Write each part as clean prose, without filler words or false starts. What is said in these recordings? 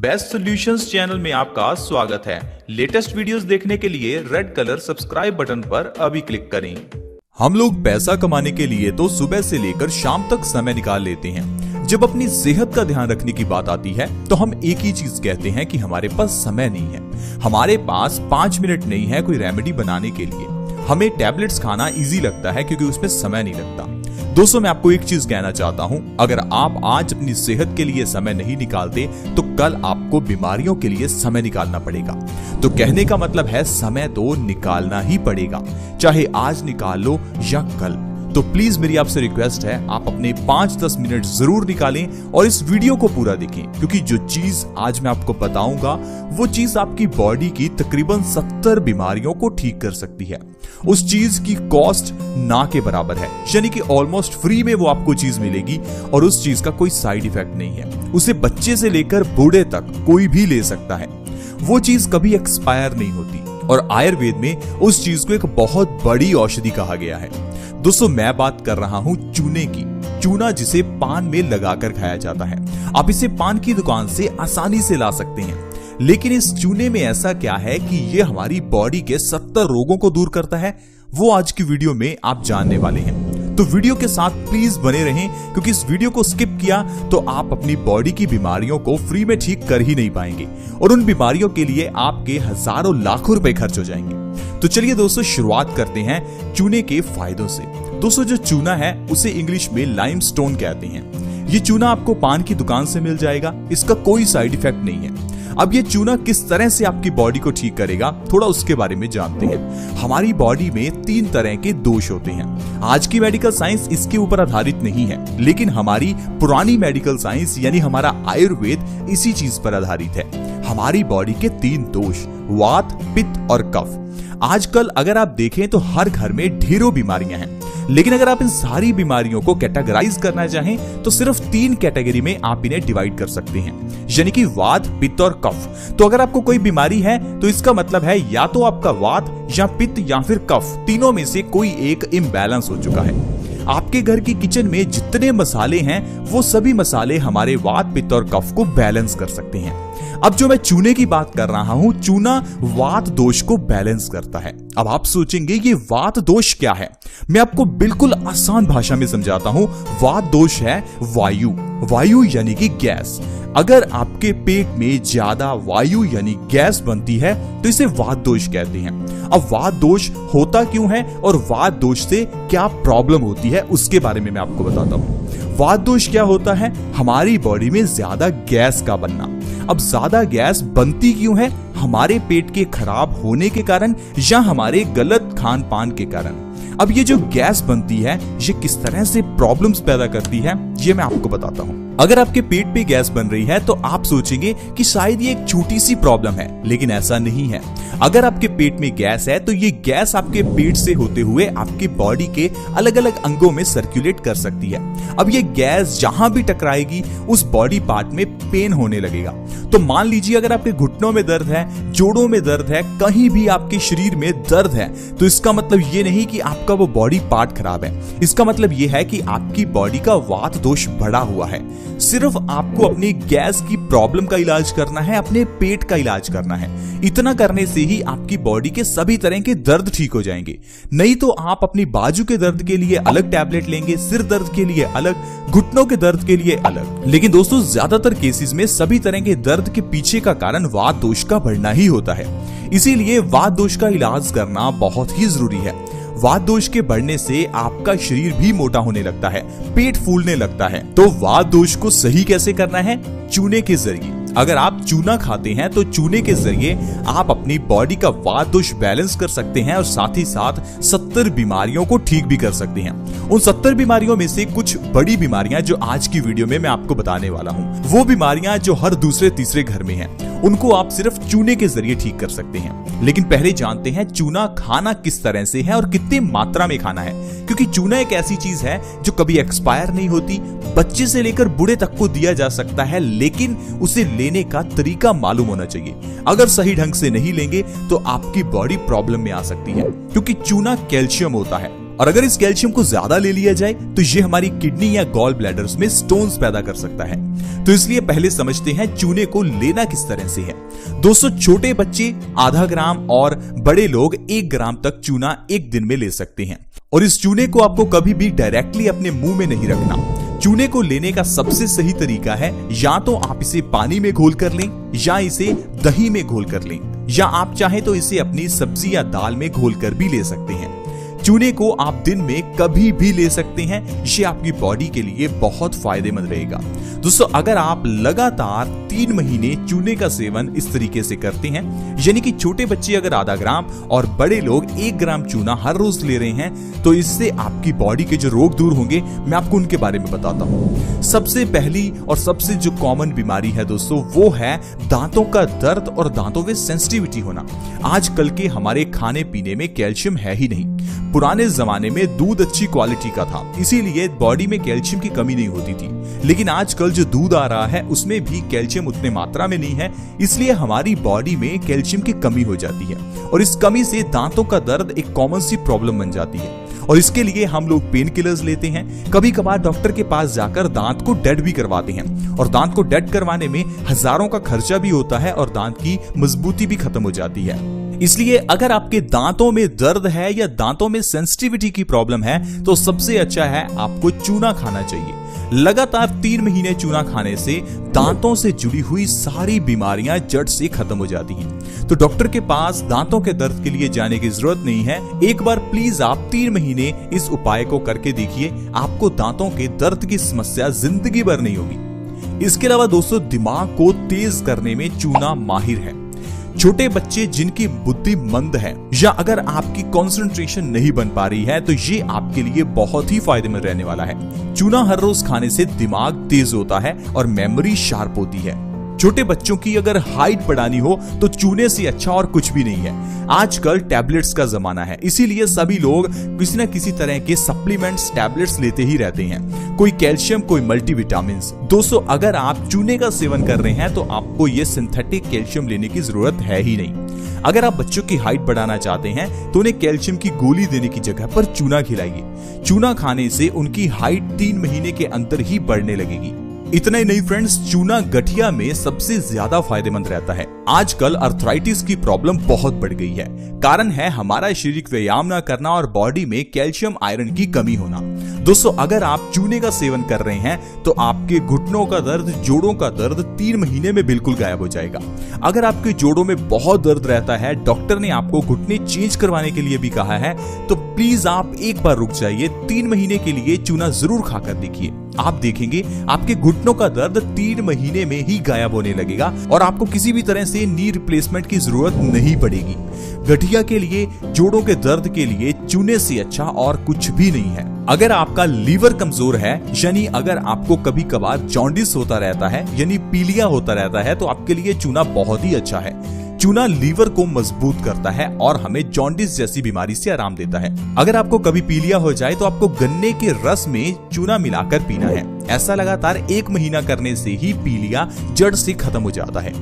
Best solutions channel में आपका स्वागत है। लेटेस्ट वीडियोस देखने के लिए रेड कलर सब्सक्राइब बटन पर अभी क्लिक करें। हम लोग पैसा कमाने के लिए तो सुबह से लेकर शाम तक समय निकाल लेते हैं। जब अपनी सेहत का ध्यान रखने की बात आती है तो हम एक ही चीज कहते हैं कि हमारे पास समय नहीं है। हमारे पास 5 मिनट नहीं है कोई रेमेडी बनाने के लिए। हमें टैबलेट्स खाना इजी लगता है क्योंकि उसमें समय नहीं लगता। दोस्तों, मैं आपको एक चीज कहना चाहता हूं, अगर आप आज अपनी सेहत के लिए समय नहीं निकालते तो कल आपको बीमारियों के लिए समय निकालना पड़ेगा। तो कहने का मतलब है समय तो निकालना ही पड़ेगा, चाहे आज निकाल लो या कल। तो प्लीज मेरी आपसे रिक्वेस्ट है, आप अपने 5-10 मिनट जरूर निकालें और इस वीडियो को पूरा देखें, क्योंकि जो चीज आज मैं आपको बताऊंगा वो चीज आपकी बॉडी की तकरीबन 70 बीमारियों को ठीक कर सकती है। उस चीज की कॉस्ट ना के बराबर है, यानी कि ऑलमोस्ट फ्री में वो आपको चीज मिलेगी और उस चीज का कोई साइड इफेक्ट नहीं है। उसे बच्चे से लेकर बूढ़े तक कोई भी ले सकता है। वो चीज कभी एक्सपायर नहीं होती और आयुर्वेद में उस चीज को एक बहुत बड़ी औषधि कहा गया है। दोस्तों, मैं बात कर रहा हूं चूने की। चूना जिसे पान में लगाकर खाया जाता है। आप इसे पान की दुकान से आसानी से ला सकते हैं, लेकिन इस चूने में ऐसा क्या है कि ये हमारी बॉडी के 70 रोगों को दूर करता है, वो आज की वीडियो में आप जानने वाले हैं। तो वीडियो के साथ प्लीज बने रहें, क्योंकि इस वीडियो को स्किप किया तो आप अपनी बॉडी की बीमारियों को फ्री में ठीक कर ही नहीं पाएंगे और उन बीमारियों के लिए आपके हजारों लाखों रुपए खर्च हो जाएंगे। तो चलिए दोस्तों, शुरुआत करते हैं चूने के फायदों से। दोस्तों, जो चूना है उसे इंग्लिश में लाइमस्टोन कहते हैं। ये चूना आपको पान की दुकान से मिल जाएगा। इसका कोई साइड इफेक्ट नहीं है। अब ये चूना किस तरह से आपकी बॉडी को ठीक करेगा, थोड़ा उसके बारे में जानते हैं। हमारी बॉडी में 3 तरह के दोष होते हैं। आज की मेडिकल साइंस इसके ऊपर आधारित नहीं है, लेकिन हमारी पुरानी मेडिकल साइंस यानी हमारा आयुर्वेद इसी चीज पर आधारित है। हमारी बॉडी के 3 दोष, वात, पित्त और कफ। आजकल अगर आप देखें तो हर घर में ढेरों बीमारियां हैं, लेकिन अगर आप इन सारी बीमारियों को कैटेगराइज करना चाहें तो सिर्फ 3 कैटेगरी में आप इन्हें डिवाइड कर सकते हैं, यानी कि वात, पित्त और कफ। तो अगर आपको कोई बीमारी है तो इसका मतलब है या तो आपका वात या पित्त या फिर कफ, तीनों में से कोई एक इम्बैलेंस हो चुका है। आपके घर की किचन में जितने मसाले हैं वो सभी मसाले हमारे वात, पित्त और कफ को बैलेंस कर सकते हैं। अब जो मैं चूने की बात कर रहा हूं, चूना वात दोष को बैलेंस करता है। अब आप सोचेंगे ये वात दोष क्या है? मैं आपको बिल्कुल आसान भाषा में समझाता हूं। वात दोष है वायु। वायु यानी कि गैस। अगर आपके पेट में ज्यादा वायु यानी गैस बनती है तो इसे वात दोष कहते हैं। अब वात दोष होता क्यों है और वात दोष से क्या प्रॉब्लम होती है उसके बारे में मैं आपको बताता हूं। वात दोष क्या होता है? हमारी बॉडी में ज्यादा गैस का बनना। अब ज्यादा गैस बनती क्यों है? हमारे पेट के खराब होने के कारण या हमारे गलत खान पान के कारण। अब ये जो गैस बनती है ये किस तरह से प्रॉब्लम्स पैदा करती है ये मैं आपको बताता हूं। अगर आपके पेट पे गैस बन रही है तो आप सोचेंगे कि शायद ये एक छोटी सी प्रॉब्लम है, लेकिन ऐसा नहीं है। अगर आपके पेट में गैस है तो ये गैस आपके पेट से होते हुए आपकी बॉडी के अलग अलग अंगों में सर्कुलेट कर सकती है। अब ये गैस जहां भी टकराएगी उस बॉडी पार्ट में पेन होने लगेगा। तो मान लीजिए अगर आपके घुटनों में दर्द है, जोड़ों में दर्द है, कहीं भी आपके शरीर में दर्द है, तो इसका मतलब ये नहीं कि आपका वो बॉडी पार्ट खराब है। इसका मतलब ये है कि आपकी बॉडी का वात दोष बढ़ा हुआ है। सिर्फ आपको अपनी गैस की प्रॉब्लम का इलाज करना है, अपने पेट का इलाज करना है। इतना करने से ही आपकी बॉडी के सभी तरह के दर्द ठीक हो जाएंगे। नहीं तो आप अपनी बाजू के दर्द के लिए अलग टैबलेट लेंगे, सिर दर्द के लिए अलग, घुटनों के दर्द के लिए अलग। लेकिन दोस्तों, ज्यादातर केसेस में सभी तरह के दर्द के पीछे का कारण वात दोष का बढ़ना ही होता है। इसीलिए वात दोष का इलाज करना बहुत ही जरूरी है। वात दोष के बढ़ने से आपका शरीर भी मोटा होने लगता है, पेट फूलने लगता है। तो वात दोष को सही कैसे करना है? चूने के जरिए। अगर आप चूना खाते हैं तो चूने के जरिए आप अपनी बॉडी का वात दोष बैलेंस कर सकते हैं और साथ ही साथ 70 बीमारियों को ठीक भी कर सकते हैं। उन 70 बीमारियों में से कुछ बड़ी बीमारियां जो आज की वीडियो में मैं आपको बताने वाला हूं, वो बीमारियां जो हर दूसरे तीसरे घर में हैं, उनको आप सिर्फ चूने के जरिए ठीक कर सकते हैं। लेकिन पहले जानते हैं चूना खाना किस तरह से है और कितनी मात्रा में खाना है, क्योंकि चूना एक ऐसी चीज है जो कभी एक्सपायर नहीं होती। बच्चे से लेकर बूढ़े तक को दिया जा सकता है, लेकिन उसे लेने का तरीका मालूम होना चाहिए। अगर सही ढंग से नहीं लेंगे तो आपकी बॉडी प्रॉब्लम में आ सकती है, क्योंकि चूना कैल्शियम होता है और अगर इस कैल्शियम को ज्यादा ले लिया जाए तो ये हमारी किडनी या गॉल ब्लैडर्स में स्टोन्स पैदा कर सकता है। तो इसलिए पहले समझते हैं चूने को लेना किस तरह से है। दोस्तों, छोटे बच्चे आधा ग्राम और बड़े लोग 1 ग्राम तक चूना एक दिन में ले सकते हैं। और इस चूने को आपको कभी भी डायरेक्टली अपने मुंह में नहीं रखना। चूने को लेने का सबसे सही तरीका है या तो आप इसे पानी में घोल कर लें या इसे दही में घोल कर लें, या आप चाहें तो इसे अपनी सब्जी या दाल में घोल कर भी ले सकते हैं। चूने को आप दिन में कभी भी ले सकते हैं, ये आपकी बॉडी के लिए बहुत फायदेमंद रहेगा। दोस्तों, अगर आप लगातार 3 महीने चूने का सेवन इस तरीके से करते हैं, यानी कि छोटे बच्चे अगर आधा ग्राम और बड़े लोग 1 ग्राम चूना हर रोज ले रहे हैं, तो इससे आपकी बॉडी के जो रोग दूर होंगे, मैं आपको उनके बारे में बताता हूँ। सबसे पहली और सबसे जो कॉमन बीमारी है दोस्तों, वो है दांतों का दर्द और दांतों में सेंसिटिविटी होना। आजकल के हमारे खाने पीने में कैल्शियम है ही नहीं। पुराने जमाने में दूध अच्छी क्वालिटी का था, इसीलिए बॉडी में कैल्शियम की कमी नहीं होती थी। लेकिन आजकल जो दूध आ रहा है उसमें भी कैल्शियम उतने मात्रा में नहीं है, इसलिए हमारी बॉडी में कैल्शियम की कमी हो जाती है और इस कमी से दांतों का दर्द एक कॉमन सी प्रॉब्लम बन जाती है। और इसके लिए हम लोग पेन किलर्स लेते हैं, कभी कभार डॉक्टर के पास जाकर दांत को डेड भी करवाते हैं, और दांत को डेड करवाने में हजारों का खर्चा भी होता है और दांत की मजबूती भी खत्म हो जाती है। इसलिए अगर आपके दांतों में दर्द है या दांतों में सेंसिटिविटी की प्रॉब्लम है, तो सबसे अच्छा है आपको चूना खाना चाहिए। लगातार 3 महीने चूना खाने से दांतों से जुड़ी हुई सारी बीमारियां जड़ से खत्म हो जाती हैं। तो डॉक्टर के पास दांतों के दर्द के लिए जाने की जरूरत नहीं है। एक बार प्लीज आप 3 महीने इस उपाय को करके देखिए, आपको दांतों के दर्द की समस्या जिंदगी भर नहीं होगी। इसके अलावा दोस्तों, दिमाग को तेज करने में चूना माहिर है। छोटे बच्चे जिनकी बुद्धि मंद है या अगर आपकी कंसंट्रेशन नहीं बन पा रही है, तो ये आपके लिए बहुत ही फायदेमंद रहने वाला है। चूना हर रोज खाने से दिमाग तेज होता है और मेमोरी शार्प होती है। छोटे बच्चों की अगर हाइट बढ़ानी हो तो चूने से अच्छा और कुछ भी नहीं है। आजकल टैबलेट्स का जमाना है, इसीलिए सभी लोग किसी न किसी तरह के सप्लीमेंट्स, टैबलेट्स लेते ही रहते हैं, कोई कैल्शियम, कोई मल्टीविटामिन। दोस्तों, अगर आप चूने का सेवन कर रहे हैं तो आपको ये सिंथेटिक कैल्शियम लेने की जरूरत है ही नहीं। अगर आप बच्चों की हाइट बढ़ाना चाहते हैं तो उन्हें कैल्शियम की गोली देने की जगह पर चूना खिलाइए। चूना खाने से उनकी हाइट 3 महीने के अंदर ही बढ़ने लगेगी। इतना ही नहीं फ्रेंड्स, चूना गठिया में सबसे ज्यादा फायदेमंद रहता है। आजकल अर्थराइटिस की प्रॉब्लम बहुत बढ़ गई है। कारण है हमारा शारीरिक व्यायाम न करना और बॉडी में कैल्शियम आयरन की कमी होना। दोस्तों, अगर आप चूने का सेवन कर रहे हैं तो आपके घुटनों का दर्द, जोड़ों का दर्द 3 महीने में बिल्कुल गायब हो जाएगा। अगर आपके जोड़ों में बहुत दर्द रहता है, डॉक्टर ने आपको घुटने चेंज करवाने के लिए भी कहा है, तो प्लीज आप एक बार रुक जाइए। 3 महीने के लिए चूना जरूर खाकर देखिए। आप देखेंगे आपके घुटनों का दर्द 3 महीने में ही गायब होने लगेगा और आपको किसी भी तरह से नी रिप्लेसमेंट की जरूरत नहीं पड़ेगी। गठिया के लिए, जोड़ों के दर्द के लिए चूने से अच्छा और कुछ भी नहीं है। अगर आपका लीवर कमजोर है, यानी अगर आपको कभी कभार जॉन्डिस होता रहता है, यानी पीलिया होता रहता है, तो आपके लिए चूना बहुत ही अच्छा है। चूना लीवर को मजबूत करता है और हमें जॉन्डिस जैसी बीमारी से आराम देता है। अगर आपको कभी पीलिया हो जाए तो आपको गन्ने के रस में चूना मिलाकर पीना है। ऐसा लगातार 1 महीना करने से ही पीलिया जड़ से खत्म हो जाता है।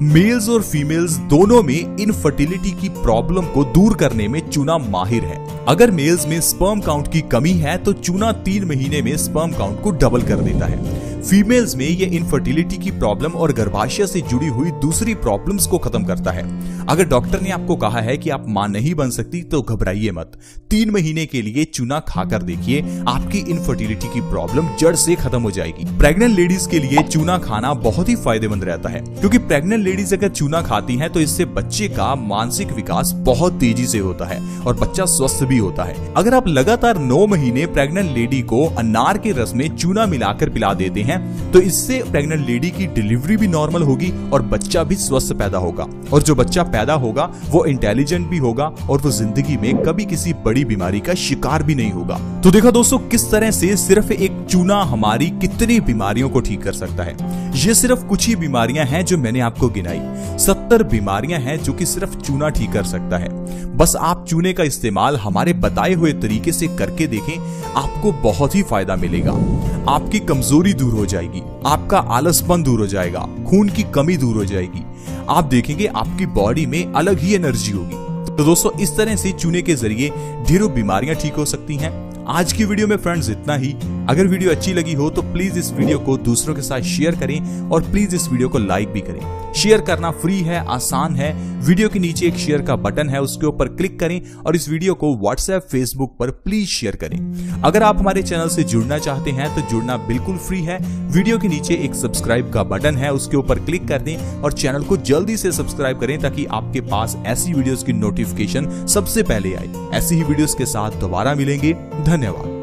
मेल्स और फीमेल्स दोनों में इनफर्टिलिटी की प्रॉब्लम को दूर करने में चूना माहिर है। अगर मेल्स में स्पर्म काउंट की कमी है तो चूना 3 महीने में स्पर्म काउंट को डबल कर देता है। फीमेल्स में ये इनफर्टिलिटी की प्रॉब्लम और गर्भाशय से जुड़ी हुई दूसरी प्रॉब्लम्स को खत्म करता है। अगर डॉक्टर ने आपको कहा है कि आप मां नहीं बन सकती तो घबराइए मत। 3 महीने के लिए चूना खाकर देखिए, आपकी इनफर्टिलिटी की प्रॉब्लम जड़ से खत्म हो जाएगी। प्रेग्नेंट लेडीज के लिए चूना खाना बहुत ही फायदेमंद रहता है, क्योंकि प्रेग्नेंट लेडीज अगर चूना खाती हैं तो इससे बच्चे का मानसिक विकास बहुत तेजी से होता है और बच्चा स्वस्थ भी होता है। अगर आप लगातार 9 महीने प्रेग्नेंट लेडी को अनार के रस में चूना मिलाकर पिला देते हैं तो इससे प्रेग्नेंट लेडी की डिलीवरी भी नॉर्मल होगी और बच्चा भी स्वस्थ पैदा होगा। और जो बच्चा पैदा होगा वो इंटेलिजेंट भी होगा और वो जिंदगी में कभी किसी बड़ी बीमारी का शिकार भी नहीं होगा। तो देखा दोस्तों, किस तरह से सिर्फ एक चूना हमारी कितनी बीमारियों को ठीक कर सकता है। ये सिर्फ कुछ ही बीमारियां हैं जो मैंने आपको गिनाई। 70 बीमारियां हैं जो कि सिर्फ चूना ठीक कर सकता है। बस आप चूने का इस्तेमाल हमारे बताए हुए तरीके से करके देखें, आपको बहुत ही फायदा मिलेगा। आपकी कमजोरी दूर हो जाएगी, आपका आलसपन दूर हो जाएगा, खून की कमी दूर हो जाएगी। आप देखेंगे आपकी बॉडी में अलग ही एनर्जी होगी। तो दोस्तों इस तरह से चूने के जरिए ढेरों बीमारियां ठीक हो सकती हैं। आज की वीडियो में फ्रेंड्स इतना ही। अगर वीडियो अच्छी लगी हो तो प्लीज इस वीडियो को दूसरों के साथ शेयर करें और प्लीज इस वीडियो को लाइक भी करें। शेयर करना फ्री है, आसान है। वीडियो के नीचे एक शेयर का बटन है, उसके ऊपर क्लिक करें और इस वीडियो को व्हाट्सएप, फेसबुक पर प्लीज शेयर करें। अगर आप हमारे चैनल से जुड़ना चाहते हैं तो जुड़ना बिल्कुल फ्री है। वीडियो के नीचे एक सब्सक्राइब का बटन है, उसके ऊपर क्लिक कर दें और चैनल को जल्दी से सब्सक्राइब करें ताकि आपके पास ऐसी वीडियोस की नोटिफिकेशन सबसे पहले आए। ऐसी ही वीडियोस के साथ दोबारा मिलेंगे। धन्यवाद।